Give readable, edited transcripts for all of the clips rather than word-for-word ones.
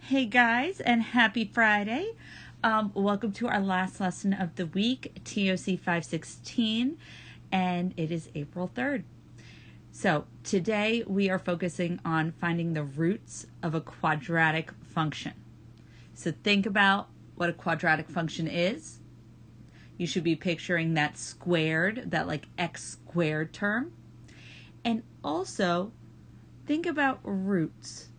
Hey guys, and happy Friday. Welcome to our last lesson of the week, TOC 516, and it is April 3rd. So today we are focusing on finding the roots of a quadratic function. So think about what a quadratic function is. You should be picturing that squared, that like x squared term. And also think about roots.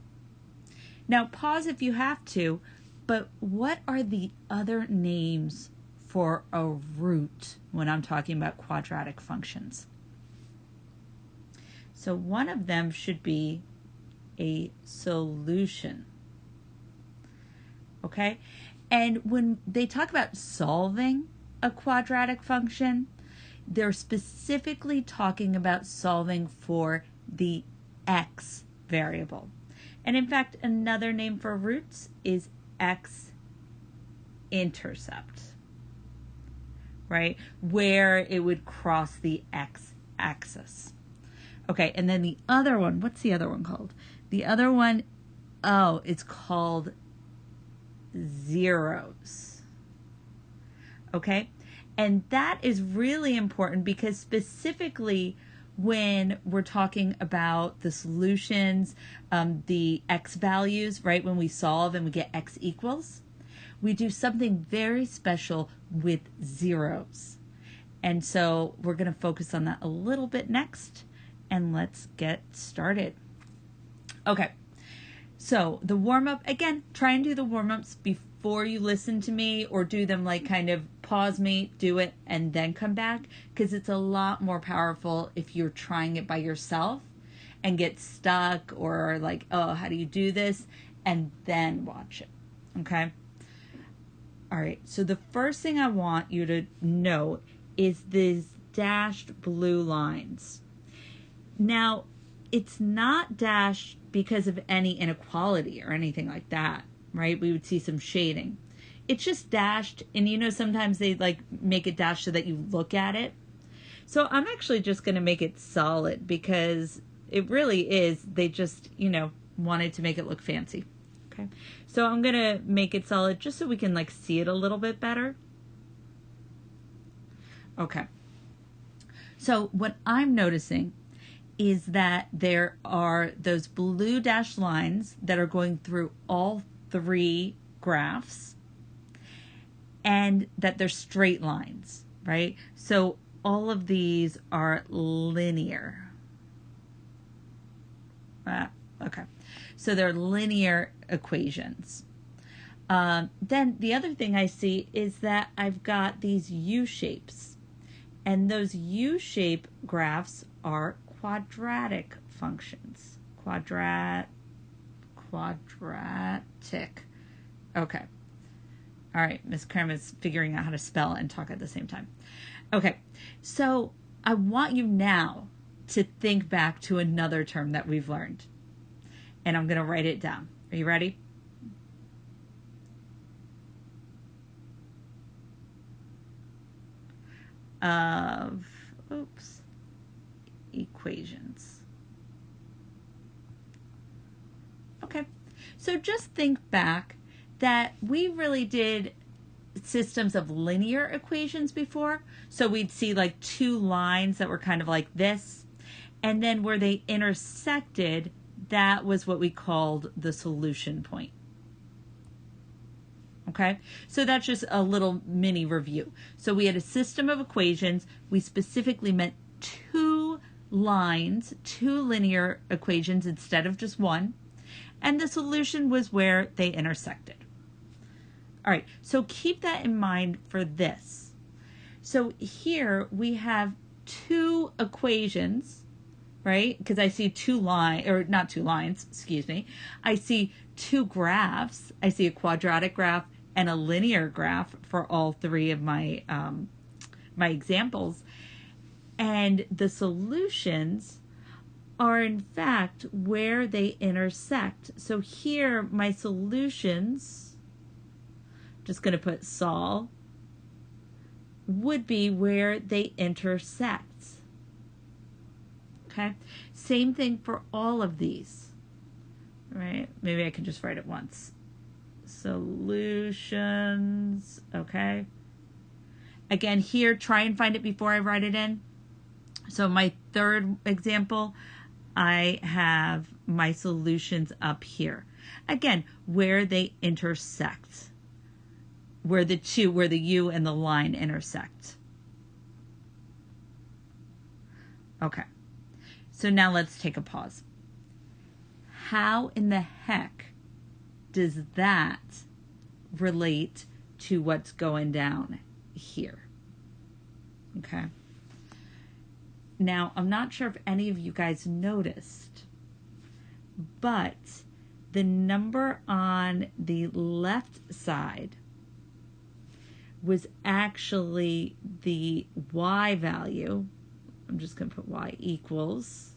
Now pause if you have to, but what are the other names for a root when I'm talking about quadratic functions? So one of them should be a solution. Okay? And when they talk about solving a quadratic function, they're specifically talking about solving for the x variable. And in fact, another name for roots is x-intercept, right? Where it would cross the x-axis. Okay, and then the other one, what's the other one called? The other one, it's called zeros. Okay, and that is really important because specifically when we're talking about the solutions, the x values, right? When we solve and we get x equals, we do something very special with zeros. And so we're going to focus on that a little bit next, and let's get started. Okay, so the warm-up, again, try and do the warm-ups before you listen to me, or do them like kind of pause me, do it, and then come back, because it's a lot more powerful if you're trying it by yourself and get stuck or like, oh, how do you do this? And then watch it, okay? All right, so the first thing I want you to know is these dashed blue lines. Now, it's not dashed because of any inequality or anything like that, right? We would see some shading. It's just dashed, and you know sometimes they like make it dashed so that you look at it. So I'm actually just going to make it solid because it really is, they just, wanted to make it look fancy. Okay, so I'm going to make it solid just so we can like see it a little bit better. Okay, so what I'm noticing is that there are those blue dashed lines that are going through all three graphs, and that they're straight lines, right? So all of these are linear. Okay, so they're linear equations. Then the other thing I see is that I've got these U-shapes, and those U-shape graphs are quadratic functions. Quadratic. Okay. All right, Miss Krem is figuring out how to spell and talk at the same time. Okay, so I want you now to think back to another term that we've learned. And I'm going to write it down. Are you ready? Equations. Okay, so just think back that we really did systems of linear equations before. So we'd see like two lines that were kind of like this, and then where they intersected, that was what we called the solution point. Okay, so that's just a little mini review. So we had a system of equations. We specifically meant two lines, two linear equations instead of just one. And the solution was where they intersected. All right, so keep that in mind for this. So here we have two equations, right? Because I see two lines, or not two lines, excuse me. I see two graphs. I see a quadratic graph and a linear graph for all three of my my examples. And the solutions are in fact where they intersect. So here my solutions, just going to put sol, would be where they intersect. Okay, same thing for all of these, right? Maybe I can just write it once. solutions, okay? Again, here, try and find it before I write it in. So my third example, I have my solutions up here. Again, where they intersect, where the U and the line intersect. Okay, so now let's take a pause. How in the heck does that relate to what's going down here? Okay. Now, I'm not sure if any of you guys noticed, but the number on the left side was actually the y value. I'm just going to put y equals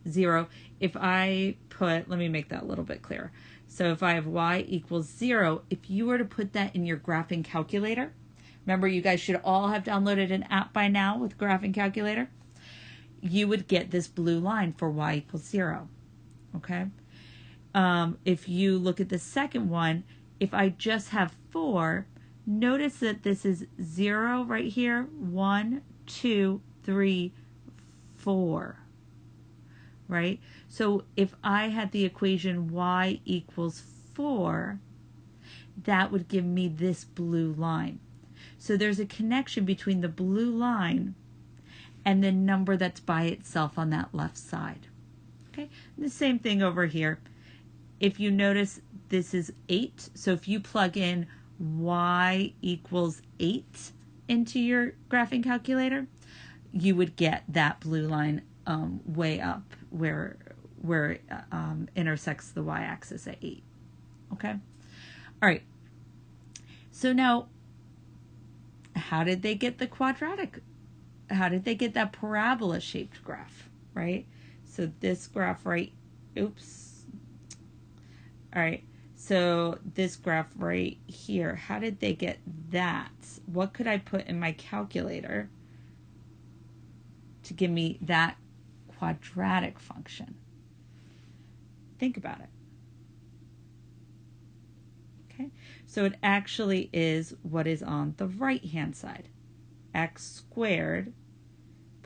0. If I put, let me make that a little bit clearer. So if I have y equals 0, if you were to put that in your graphing calculator, remember you guys should all have downloaded an app by now with graphing calculator, you would get this blue line for y equals 0, okay? If you look at the second one, if I just have 4, notice that this is 0 right here, 1, 2, 3, 4, right? So if I had the equation y equals 4, that would give me this blue line. So there's a connection between the blue line and the number that's by itself on that left side. Okay, and the same thing over here. If you notice, this is 8. So if you plug in y equals 8 into your graphing calculator, you would get that blue line way up where it intersects the y-axis at 8. Okay? All right. So now, how did they get the quadratic? How did they get that parabola-shaped graph, right? So this graph right, oops. All right, so this graph right here, how did they get that? What could I put in my calculator to give me that quadratic function? Think about it. Okay, so it actually is what is on the right-hand side. X squared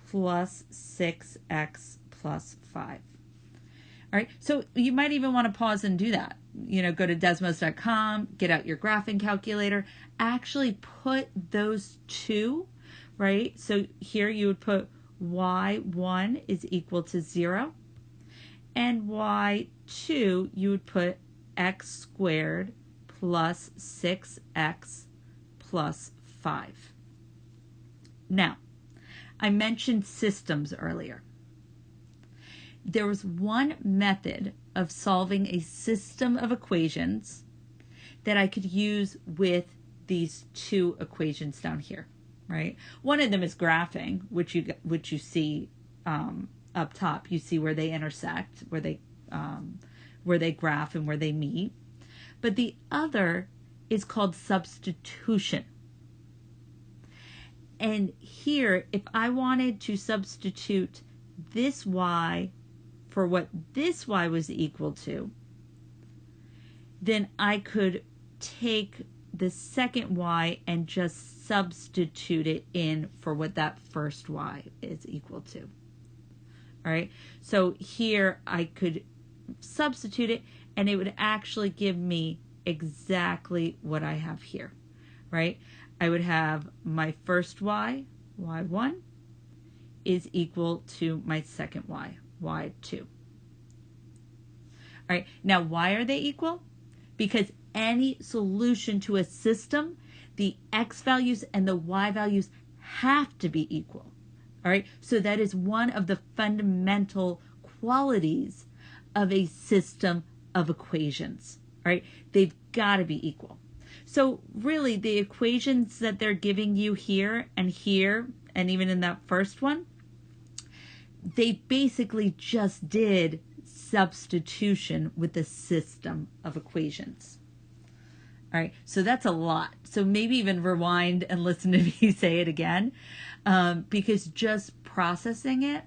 plus 6x plus 5. All right, so you might even want to pause and do that. You know, go to desmos.com, get out your graphing calculator, actually put those two, right? So here you would put y1 is equal to 0, and y2 you would put x squared plus 6x plus 5. Now, I mentioned systems earlier. There was one method of solving a system of equations that I could use with these two equations down here, right? One of them is graphing, which you see up top. You see where they intersect, where they graph and where they meet. But the other is called substitution. And here, if I wanted to substitute this y for what this y was equal to, then I could take the second y and just substitute it in for what that first y is equal to. All right, so here I could substitute it and it would actually give me exactly what I have here, right? I would have my first y, y1, is equal to my second y, y2. All right, now why are they equal? Because any solution to a system, the x values and the y values have to be equal. All right, so that is one of the fundamental qualities of a system of equations. All right, they've got to be equal. So really, the equations that they're giving you here, and even in that first one, they basically just did substitution with a system of equations. All right, so that's a lot. So maybe even rewind and listen to me say it again, because just processing it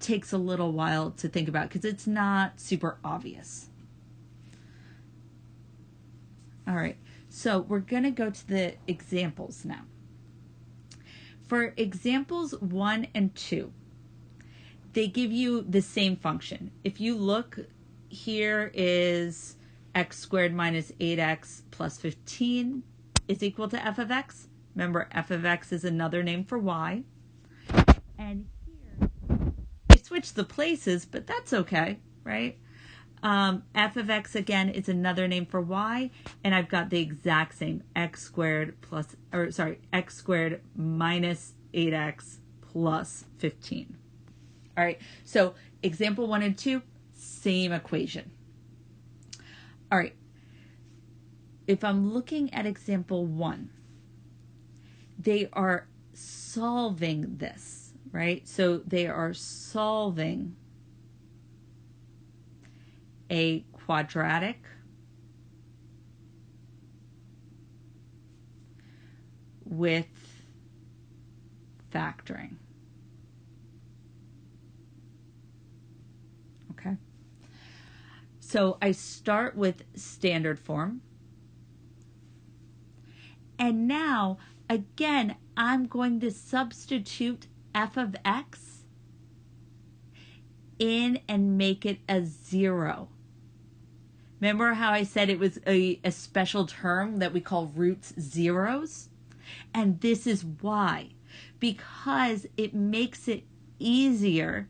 takes a little while to think about because it's not super obvious. All right, so we're going to go to the examples now. For examples 1 and 2, they give you the same function. If you look, here is x squared minus 8x plus 15 is equal to f of x. Remember, f of x is another name for y. And here, I switched the places, but that's okay, right? F of x, again, is another name for y, and I've got the exact same x squared minus 8x plus 15. All right, so example 1 and 2, same equation. All right, if I'm looking at example 1, they are solving this, right? So they are solving a quadratic with factoring. Okay. So I start with standard form. And now, again, I'm going to substitute f of x in and make it a 0. Remember how I said it was a special term that we call roots zeros? And this is why. Because it makes it easier,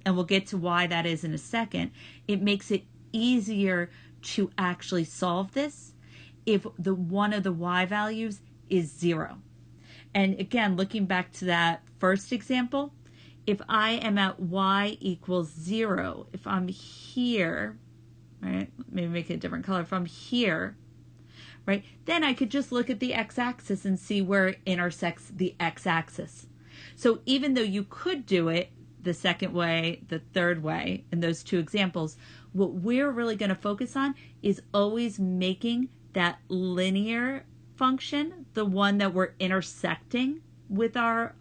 and we'll get to why that is in a second, it makes it easier to actually solve this if the one of the y values is 0. And again, looking back to that first example, if I am at y equals 0, if I'm here, right, maybe make it a different color, if I'm here, right, then I could just look at the x-axis and see where it intersects the x-axis. So even though you could do it the second way, the third way, in those two examples, what we're really going to focus on is always making that linear function, the one that we're intersecting with our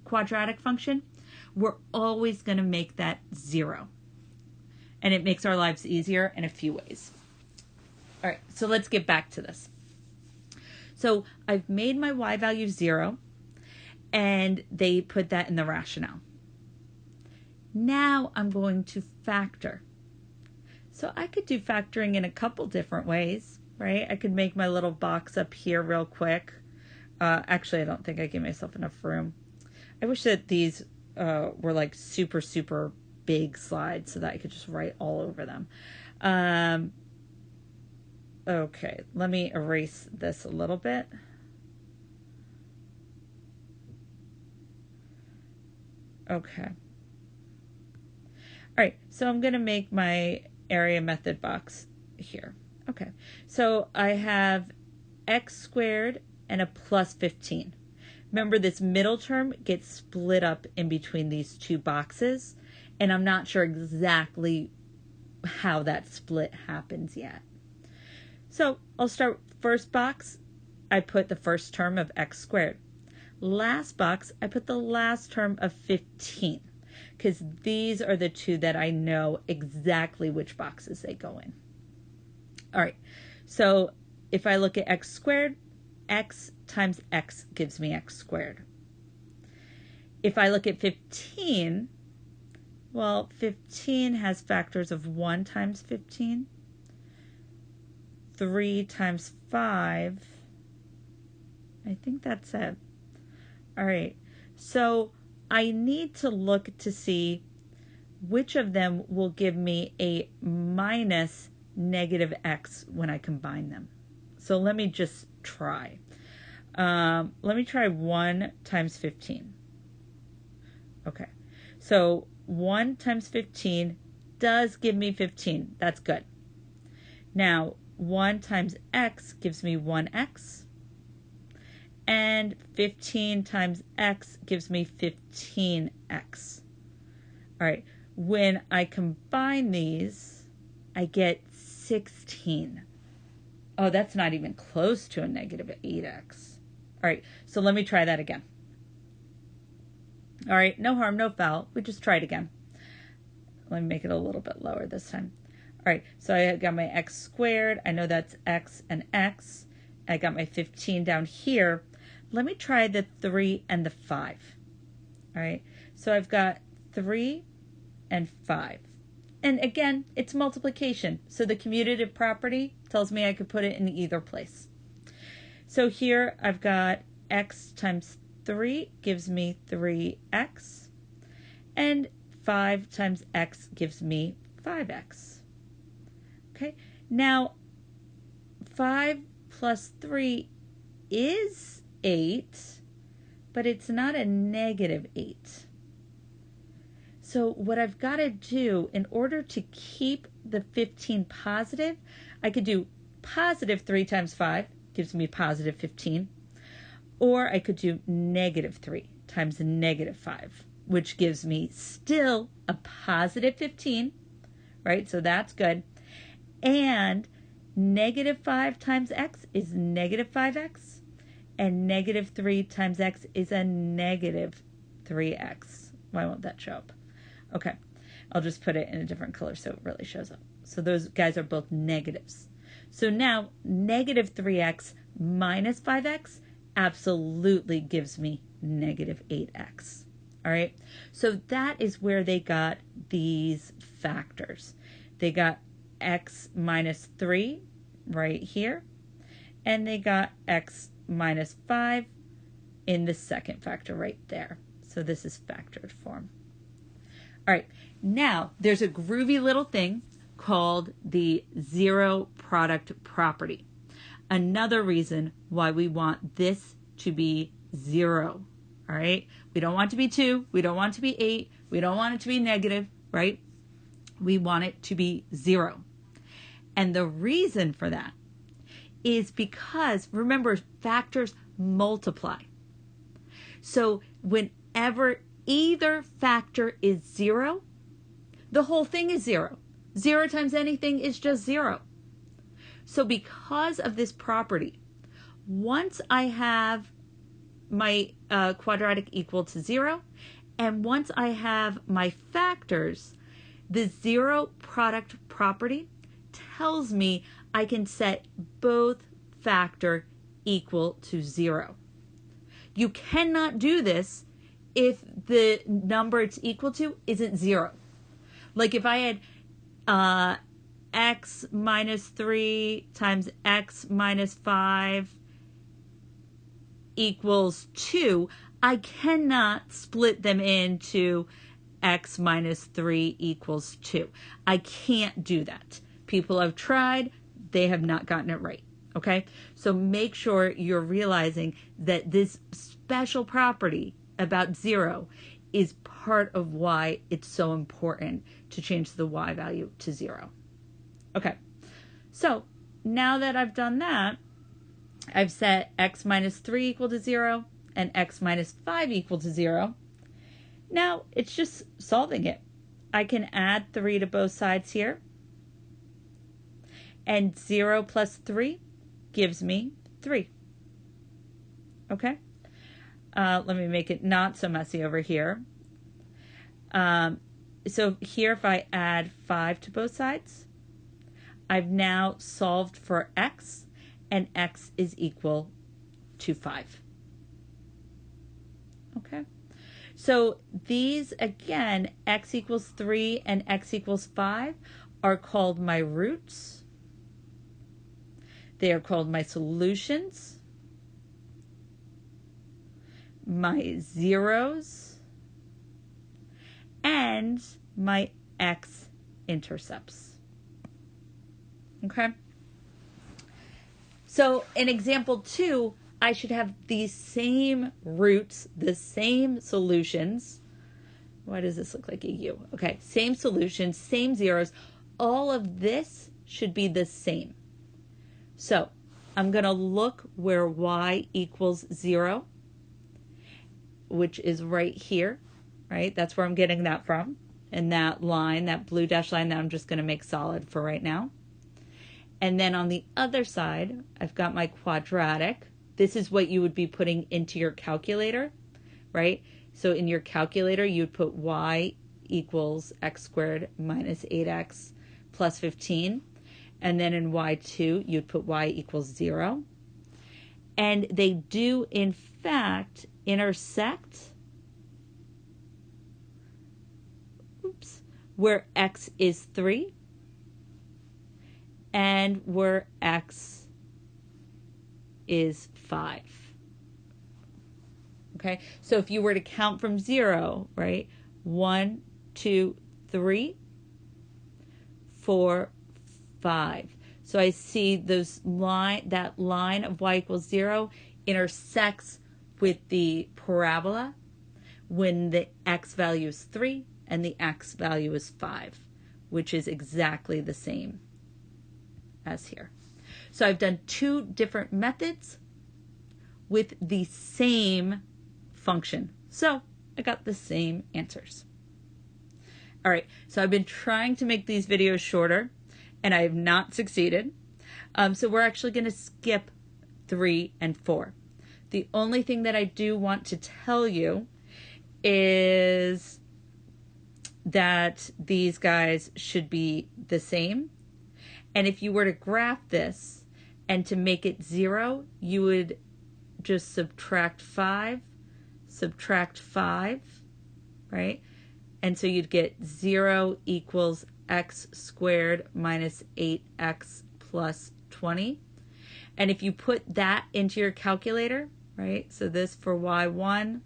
quadratic function, we're always going to make that 0. And it makes our lives easier in a few ways. All right, so let's get back to this. So I've made my y value 0, and they put that in the rationale. Now I'm going to factor. So I could do factoring in a couple different ways, right? I could make my little box up here real quick. Actually, I don't think I gave myself enough room. I wish that these were like super, super big slides so that I could just write all over them. Okay, let me erase this a little bit. Okay. All right, so I'm going to make my area method box here. Okay, so I have x squared and a plus 15. Remember, this middle term gets split up in between these two boxes, and I'm not sure exactly how that split happens yet. So I'll start first box, I put the first term of x squared. Last box, I put the last term of 15, because these are the two that I know exactly which boxes they go in. All right, so if I look at x squared, x times x gives me x squared. If I look at 15, well, 15 has factors of 1 times 15, 3 times 5. I think that's it. All right, so I need to look to see which of them will give me a minus negative x when I combine them. So let me just try. Let me try 1 times 15. Okay, so 1 times 15 does give me 15. That's good. Now, 1 times x gives me 1x. And 15 times x gives me 15x. All right, when I combine these, I get 16. Oh, that's not even close to a negative 8x. All right, so let me try that again. All right, no harm, no foul. We just try it again. Let me make it a little bit lower this time. All right, so I got my x squared. I know that's x and x. I got my 15 down here. Let me try the 3 and the 5. All right, so I've got 3 and 5. And again, it's multiplication. So the commutative property tells me I could put it in either place. So here I've got x times 3 gives me 3x. And 5 times x gives me 5x. Okay, now 5 plus 3 is 8, but it's not a negative 8. So what I've got to do in order to keep the 15 positive, I could do positive 3 times 5 gives me positive 15, or I could do negative 3 times negative 5, which gives me still a positive 15, right? So that's good. And negative 5 times x is negative 5x, and negative 3 times x is a negative 3x. Why won't that show up? Okay, I'll just put it in a different color so it really shows up. So those guys are both negatives. So now negative 3x minus 5x absolutely gives me negative 8x. All right, so that is where they got these factors. They got x minus 3 right here, and they got x minus 5 in the second factor right there. So this is factored form. All right, now there's a groovy little thing called the zero product property. Another reason why we want this to be 0. All right, we don't want it to be 2, we don't want it to be 8, we don't want it to be negative, right? We want it to be 0. And the reason for that is because, remember, factors multiply. So whenever either factor is 0, the whole thing is 0. 0 times anything is just 0. So because of this property, once I have my quadratic equal to 0, and once I have my factors, the zero product property tells me I can set both factor equal to 0. You cannot do this if the number it's equal to isn't 0. Like if I had x minus 3 times x minus 5 equals 2, I cannot split them into x minus 3 equals 2. I can't do that. People have tried, they have not gotten it right. Okay? So make sure you're realizing that this special property about 0 is part of why it's so important to change the y value to 0. Okay, so now that I've done that, I've set x minus 3 equal to 0 and x minus 5 equal to 0. Now it's just solving it. I can add 3 to both sides here. And 0 plus 3 gives me 3. Okay? Let me make it not so messy over here. So here if I add 5 to both sides, I've now solved for x, and x is equal to 5. Okay? So these, again, x equals 3 and x equals 5 are called my roots. They are called my solutions, my zeros, and my x-intercepts. Okay? So in example 2, I should have these same roots, the same solutions. Why does this look like a U? Okay, same solutions, same zeros. All of this should be the same. So I'm going to look where y equals 0, which is right here, right? That's where I'm getting that from. And that line, that blue dashed line that I'm just going to make solid for right now. And then on the other side, I've got my quadratic. This is what you would be putting into your calculator, right? So in your calculator, you'd put y equals x squared minus 8x plus 15. And then in y2, you'd put y equals 0. And they do, in fact, intersect, where x is 3 and where x is 5. Okay, so if you were to count from 0, right, 1, 2, 3, 4, 5. So I see that line of y equals 0 intersects with the parabola when the x value is 3 and the x value is 5, which is exactly the same as here. So I've done 2 different methods with the same function. So I got the same answers. All right, so I've been trying to make these videos shorter, and I have not succeeded. So we're actually going to skip 3 and 4. The only thing that I do want to tell you is that these guys should be the same. And if you were to graph this and to make it 0, you would just subtract 5, right? And so you'd get 0 equals x squared minus 8x plus 20. And if you put that into your calculator, right? So this for y1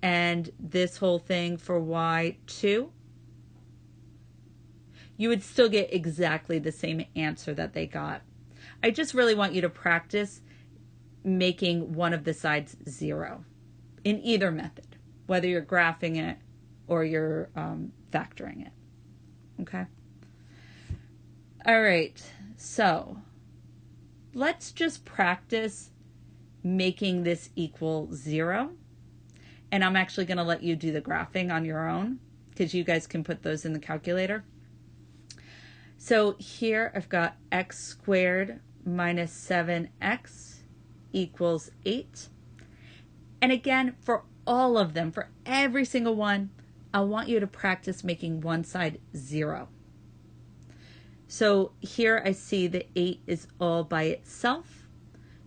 and this whole thing for y2, you would still get exactly the same answer that they got. I just really want you to practice making one of the sides 0 in either method, whether you're graphing it or you're factoring it. Okay? All right, so let's just practice making this equal 0. And I'm actually going to let you do the graphing on your own because you guys can put those in the calculator. So here I've got x squared minus 7x equals 8. And again, for all of them, for every single one, I want you to practice making one side 0. So here I see the 8 is all by itself.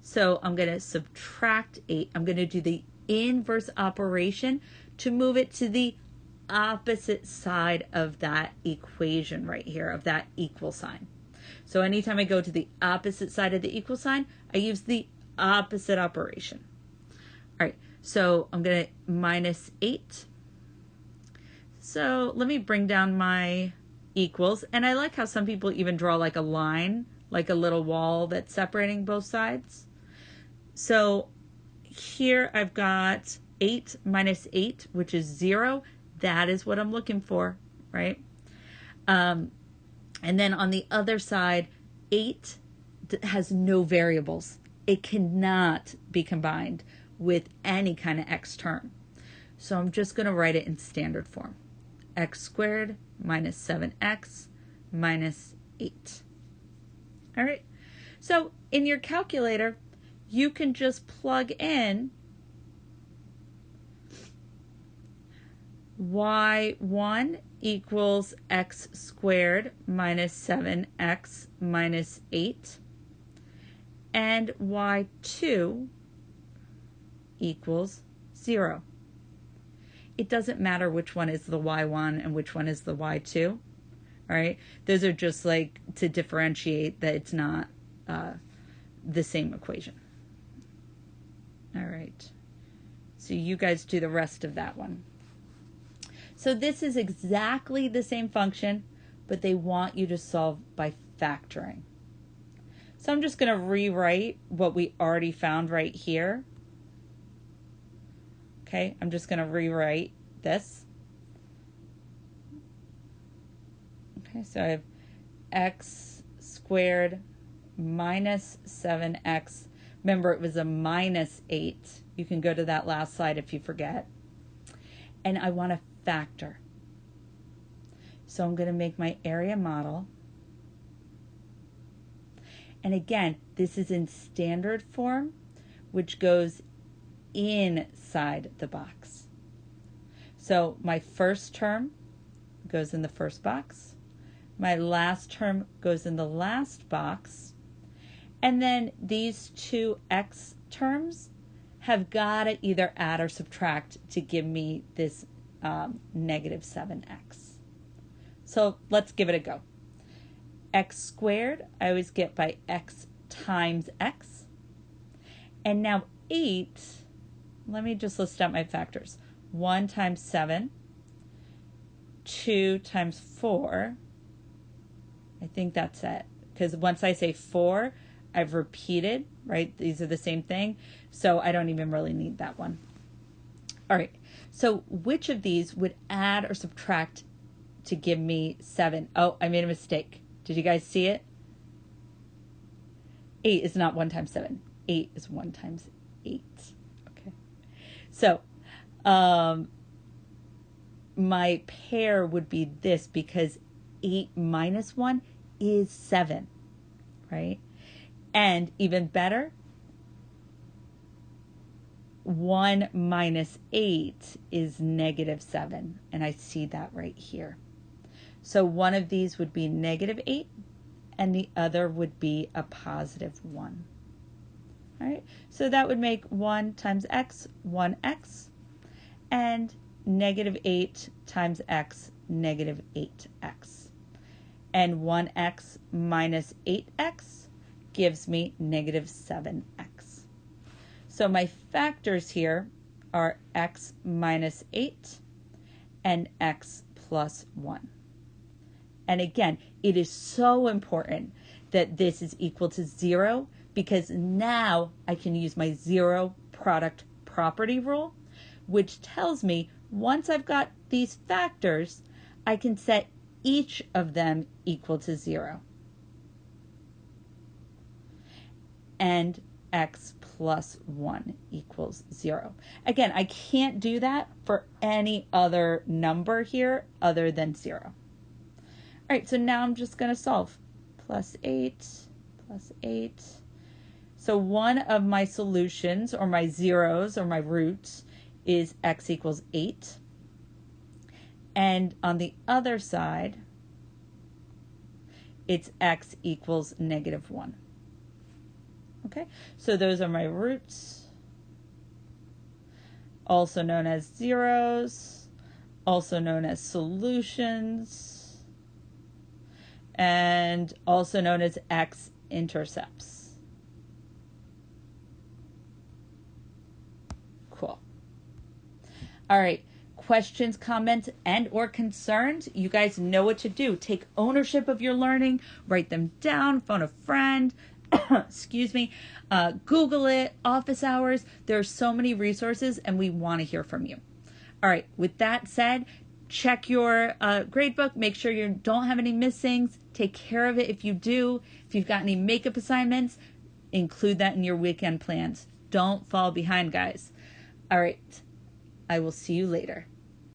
So I'm going to subtract 8. I'm going to do the inverse operation to move it to the opposite side of that equation right here, of that equal sign. So anytime I go to the opposite side of the equal sign, I use the opposite operation. All right, so I'm going to minus 8. So let me bring down my equals. And I like how some people even draw like a line, like a little wall that's separating both sides. So here I've got 8 minus 8, which is 0. That is what I'm looking for, right? And then on the other side, 8 has no variables. It cannot be combined with any kind of x term. So I'm just going to write it in standard form. X squared minus 7x minus 8. All right. So in your calculator, you can just plug in y1 equals x squared minus 7x minus 8, and y2 equals 0. It doesn't matter which one is the y1 and which one is the y2, all right? Those are just like to differentiate that it's not the same equation. All right, so you guys do the rest of that one. So this is exactly the same function, but they want you to solve by factoring. So I'm just going to rewrite what we already found right here. Okay, I'm just going to rewrite this. Okay, so I have x squared minus 7x. Remember, it was a minus 8. You can go to that last slide if you forget. And I want to factor. So I'm going to make my area model. And again, this is in standard form, which goes inside the box. So my first term goes in the first box. My last term goes in the last box. And then these two x terms have got to either add or subtract to give me this negative 7x. So let's give it a go. X squared, I always get by x times x. And now 8, let me just list out my factors. 1 times 7, 2 times 4. I think that's it. Because once I say 4, I've repeated, right? These are the same thing. So I don't even really need that one. All right. So which of these would add or subtract to give me 7? Oh, I made a mistake. Did you guys see it? 8 is not 1 times 7. 8 is 1 times 8. Okay. So my pair would be this because 8 minus 1 is 7, right? And even better, 1 minus 8 is negative 7. And I see that right here. So one of these would be negative 8 and the other would be a positive 1. All right, so that would make 1 times x, 1x, and negative 8 times x, negative 8x. And 1x minus 8x gives me negative 7x. So my factors here are x minus 8 and x plus 1. And again, it is so important that this is equal to 0 because now I can use my zero product property rule, which tells me once I've got these factors, I can set each of them equal to 0. And x plus 1 equals 0. Again, I can't do that for any other number here other than 0. All right, so now I'm just going to solve. Plus 8, plus 8. So one of my solutions, or my zeros, or my roots, is x equals 8. And on the other side, it's x equals negative 1. Okay, so those are my roots, also known as zeros, also known as solutions, and also known as x-intercepts. Cool. All right, questions, comments, and or concerns? You guys know what to do. Take ownership of your learning, write them down, phone a friend, excuse me, Google it, office hours. There are so many resources and we want to hear from you. All right, with that said, check your gradebook. Make sure you don't have any missings. Take care of it if you do. If you've got any makeup assignments, include that in your weekend plans. Don't fall behind, guys. All right, I will see you later.